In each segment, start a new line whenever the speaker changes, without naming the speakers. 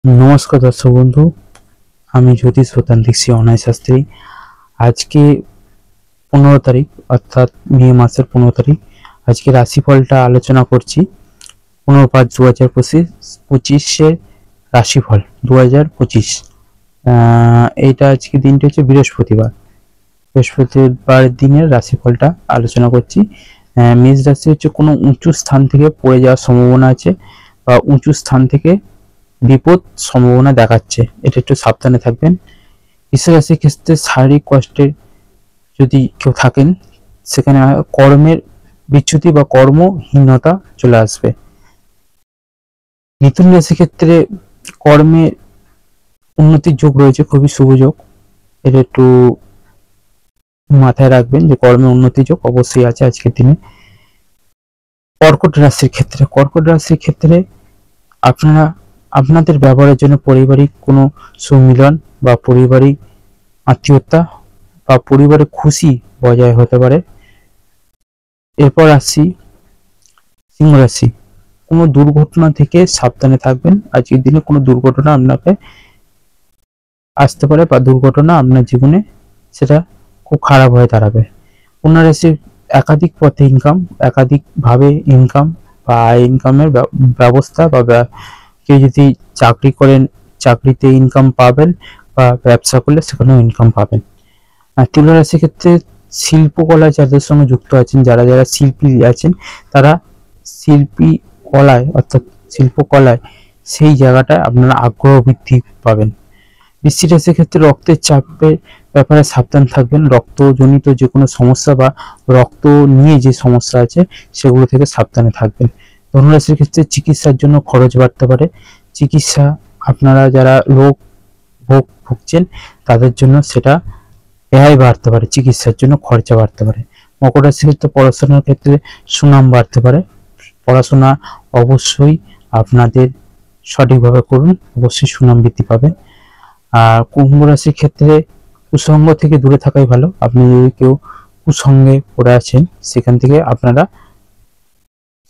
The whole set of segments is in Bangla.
নমস্কার দর্শক বন্ধু, আমি জ্যোতিষ শতান্ত্রিক শ্রী অনায় শাস্ত্রী। আজকে 15 তারিখ, অর্থাৎ মে মাসের 15 তারিখ। আজকে রাশিফলটা আলোচনা করছি। 15/5/2025 রাশিফল 2025। এইটা আজকে দিনটা হচ্ছে বৃহস্পতিবার দিনের রাশিফলটা আলোচনা করছি। মেষ রাশি হচ্ছে কোনো উঁচু স্থান থেকে পড়ে যাওয়ার সম্ভাবনা আছে বা উঁচু স্থান থেকে বিপদ সম্ভাবনা দেখাচ্ছে, এটা একটু সাবধানে থাকবেন। বৃষ রাশির ক্ষেত্রে শারীরিক কষ্টের যদি কেউ থাকেন, সেখানে কর্মের বিচ্যুতি বা কর্মহীনতা চলে আসবে। মিথুন রাশির ক্ষেত্রে কর্মে উন্নতির যোগ রয়েছে, খুবই শুভ যোগ। এটা একটু মাথায় রাখবেন যে কর্মে উন্নতির যোগ অবশ্যই আছে আজকের দিনে। কর্কট রাশির ক্ষেত্রে আপনারা আপনাদের ব্যবহারের জন্য পারিবারিক কোনো সুমিলন বা পারিবারিক আত্মীয়তা বা পরিবারের খুশি বজায় হতে পারে। এরপর আসছি সিংহ রাশি। কোনো দুর্ঘটনা থেকে সাবধানে থাকবেন। আজকের দিনে কোনো দুর্ঘটনা আপনাকে আসতে পারে বা দুর্ঘটনা আপনার জীবনে সেটা খুব খারাপ হয়ে দাঁড়াবে। কন্যা রাশির একাধিক পথে একাধিকভাবে ইনকাম বা ইনকামের ব্যবস্থা বা কেউ যদি চাকরি করেন, চাকরিতে ইনকাম পাবেন, বা ব্যবসা করলে সেখানেও ইনকাম পাবেন। আর তুলা রাশির ক্ষেত্রে শিল্পকলা যাদের সঙ্গে যুক্ত আছেন, যারা শিল্পী আছেন, তারা শিল্পী কলায় অর্থাৎ শিল্পকলায় সেই জায়গাটায় আপনারা আগ্রহ বৃদ্ধি পাবেন। বৃশ্চিক রাশির ক্ষেত্রে রক্তের চাপের ব্যাপারে সাবধান থাকবেন। রক্তজনিত যে কোনো সমস্যা বা রক্ত নিয়ে যে সমস্যা আছে সেগুলো থেকে সাবধানে থাকবেন। ধনুরাশির ক্ষেত্রে চিকিৎসার জন্য খরচ বাড়তে পারে। চিকিৎসা আপনারা যারা রোগ ভোগ ভুগছেন তাদের জন্য সেটা ব্যয় বাড়তে পারে, চিকিৎসার জন্য খরচা বাড়তে পারে। মকর রাশির ক্ষেত্রে পড়াশোনার ক্ষেত্রে সুনাম বাড়তে পারে। পড়াশোনা অবশ্যই আপনাদের সঠিকভাবে করুন, অবশ্যই সুনাম বৃদ্ধি পাবে। আর কুম্ভ রাশির ক্ষেত্রে কুসঙ্গ থেকে দূরে থাকাই ভালো। আপনি যদি কেউ কুসঙ্গে পড়ে আছেন, সেখান থেকে আপনারা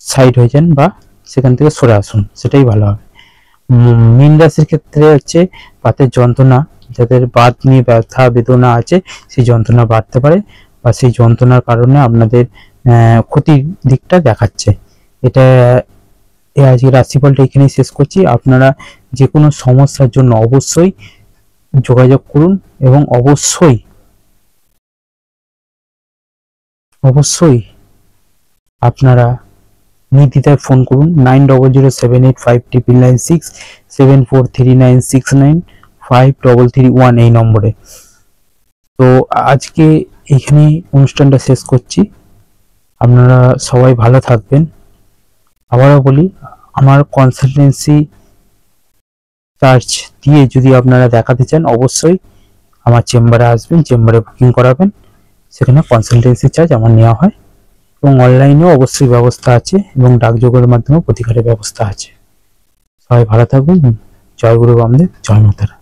সাইড হয়ে যান বা সেখান থেকে সরে আসুন, সেটাই ভালো হবে। মীন রাশির ক্ষেত্রে হচ্ছে বাতের যন্ত্রণা, যাদের বাত নিয়ে ব্যথা বেদনা আছে, সেই যন্ত্রণা বাড়তে পারে বা সেই যন্ত্রণার কারণে আপনাদের ক্ষতির দিকটা দেখাচ্ছে। এটা আজকে রাশিফলটা এখানেই শেষ করছি। আপনারা যে কোনো সমস্যার জন্য অবশ্যই যোগাযোগ করুন এবং অবশ্যই আপনারা নির্দ্বিধায় ফোন করুন 9007859996 7439695331 এই নম্বরে। তো আজকে এখানে অনুষ্ঠানটা শেষ করছি। আপনারা সবাই ভালো থাকবেন। আবারও বলি, আমার কনসালটেন্সি চার্জ দিয়ে যদি আপনারা দেখাতে চান, অবশ্যই আমার চেম্বারে আসবেন, চেম্বারে বুকিং করাবেন। সেখানে কনসালটেন্সি চার্জ আমার নেওয়া হয় এবং অনলাইনেও অবশ্যই ব্যবস্থা আছে এবং ডাকযোগের মাধ্যমেও প্রতিকারের ব্যবস্থা আছে। সবাই ভালো থাকবেন। জয় গুরু বামদেব, জয় মাতারা।